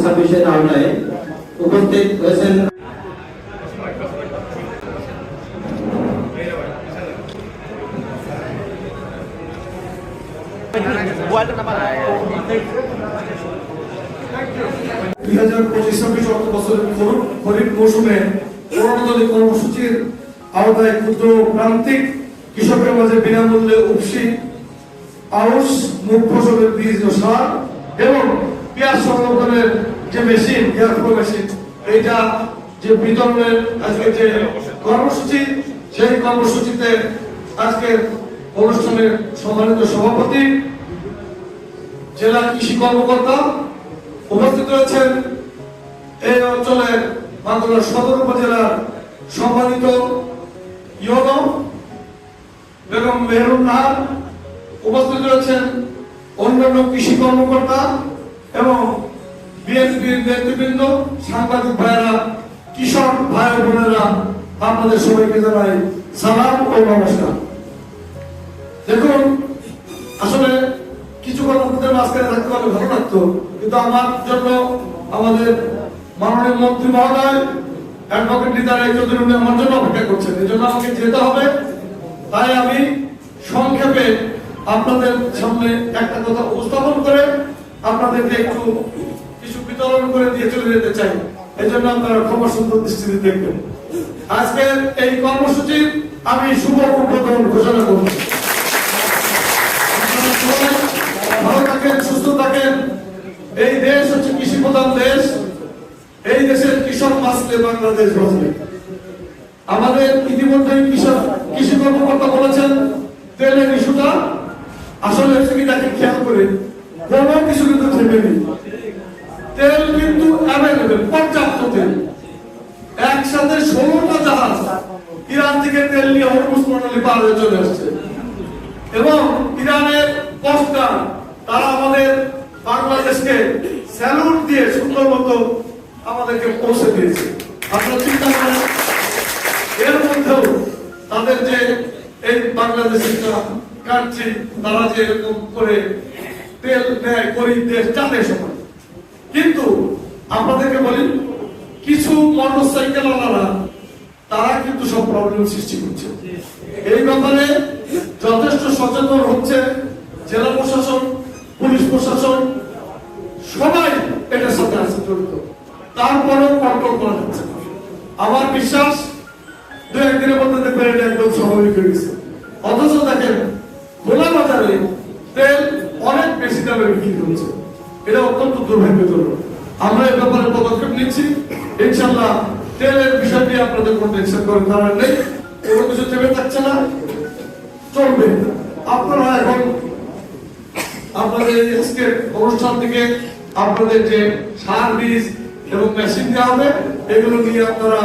ছাব্বিশের আওতায় উপস্থিত হয়েছেন খরিফ মৌসুমে করোনাজনিত কর্মসূচির আওতায় ক্ষুদ্র প্রান্তিক কৃষকের মাঝে বিনামূল্যে উপসি, আউশ, মুখ ফসলের বীজ ও সার এবং পেঁয়াজ সংরক্ষণের যে মেশিন, এয়ারফ্লো মেশিন, এইটা যে বিতরণের আজকে যে কর্মসূচি, সেই কর্মসূচিতে আজকের অনুষ্ঠানের সম্মানিত সভাপতি, জেলা কৃষি কর্মকর্তা উপস্থিত রয়েছেন, এই অঞ্চলের বান্দরবান সদর উপজেলার সম্মানিত ইউনো বেগম মেহরুন নাহার উপস্থিত রয়েছেন, অন্যান্য কৃষি কর্মকর্তা এবং বিএনপির নেতৃবৃন্দ, সাংবাদিক ভাইয়েরা, কৃষক ভাই বোনেরা, আপনাদের সবাইকে জানাই সালাম ও নমস্কার। দেখুন, আসলে কিছু কথা আপনাদের মাঝখানে থাকতে পারলে ভালো লাগতো, কিন্তু আমার জন্য আমাদের মাননীয় মন্ত্রী মহোদয় অ্যাডভোকেট নিতাই রায়চৌধুরী উনি আমার জন্য অপেক্ষা করছেন, এই জন্য আমাকে যেতে হবে। তাই আমি সংক্ষেপে আপনাদের সামনে একটা কথা উপস্থাপন করে আপনাদেরকে একটু কিছু বিতরণ করে দিয়ে চলে যেতে চাই। এই জন্য আপনারা ক্ষমা সুন্দর দৃষ্টিতে দেখবেন। আজকের এই কর্মসূচির আমি শুভ উদ্বোধন ঘোষণা করব। ভালো থাকেন, সুস্থ থাকেন। এই দেশ হচ্ছে কৃষি প্রধান দেশ। এই দেশের কৃষক বাঁচলে বাংলাদেশ বাঁচবে। আমাদের ইতিমধ্যে কৃষি কর্মকর্তা বলেছেন তেলের ইস্যুটা আসলে হচ্ছে কি, তাকে খেয়াল করে কোনো কিছু কিন্তু থেমেনি। তেল কিন্তু অ্যাভেলেবেল, পর্যাপ্ত তেল। একসাথে 16টা জাহাজ ইরান থেকে তেল নিয়ে হরমুজ প্রণালী পার হয়ে চলে আসছে এবং ইরানের কোস্টগার্ড তারা আমাদের বাংলাদেশকে স্যালুট দিয়ে সুন্দর মতো আমাদেরকে পৌঁছে দিয়েছে। আপনারা চিন্তা করেন, এর মধ্যেও তাদের যে এই বাংলাদেশের কান্ট্রি, তারা যে এরকম করে তেল নেয় গরিব দেশ চাঁদের সময়। কিন্তু আপনাদেরকে বলি, কিছু মোটরসাইকেল ওয়ালারা তারা কিন্তু সব প্রবলেম সৃষ্টি করছে। এই ব্যাপারে যথেষ্ট সচেতন হচ্ছে জেলা প্রশাসন, পুলিশ প্রশাসন, সবাই এটার সাথে আছে জড়িত। তারপরেও কন্ট্রোল করা যাচ্ছে না। আমার বিশ্বাস 2-1 দিনের মধ্যে দেখবেন এটা একদম স্বাভাবিক হয়ে গেছে। অথচ দেখেন, খোলা বাজারে তেল অনেক বেশি দামে বিক্রি হচ্ছে। এটা অত্যন্ত দুর্ভাগ্যজনক। আমরা এই ব্যাপারে পদক্ষেপ নিচ্ছি। ইনশাআল্লাহ তেলের বিষয়টি আপনাদের কোনো টেনশন করার কারণ নেই। কোনো কিছু থেমে থাকছে না, চলবে। আপনারা এখন আপনাদের আজকে অনুষ্ঠান থেকে আপনাদের যে সার, বীজ এবং মেশিন দেওয়া হবে, এগুলো নিয়ে আপনারা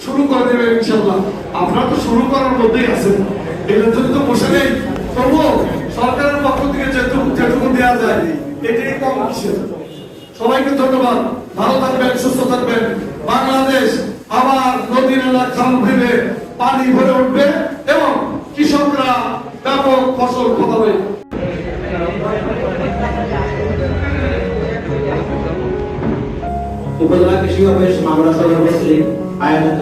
শুরু করে দেবেন ইনশাআল্লাহ। আপনারা তো শুরু করার মধ্যেই আছেন, এটার জন্য তো বসে নেই। তবুও সরকারের পক্ষ থেকে যেটুকু দেওয়া যায় এটাই কম কিসের। সবাইকে ধন্যবাদ। ভালো থাকবেন, সুস্থ থাকবেন। বাংলাদেশ আবার নদী নালা খাল ভেবে পানি ভরে উঠবে এবং কৃষকরা ব্যাপক ফসল ফলাবে। উপজেলা কৃষি অফিস মাগুরা সদর কর্তৃক আয়োজিত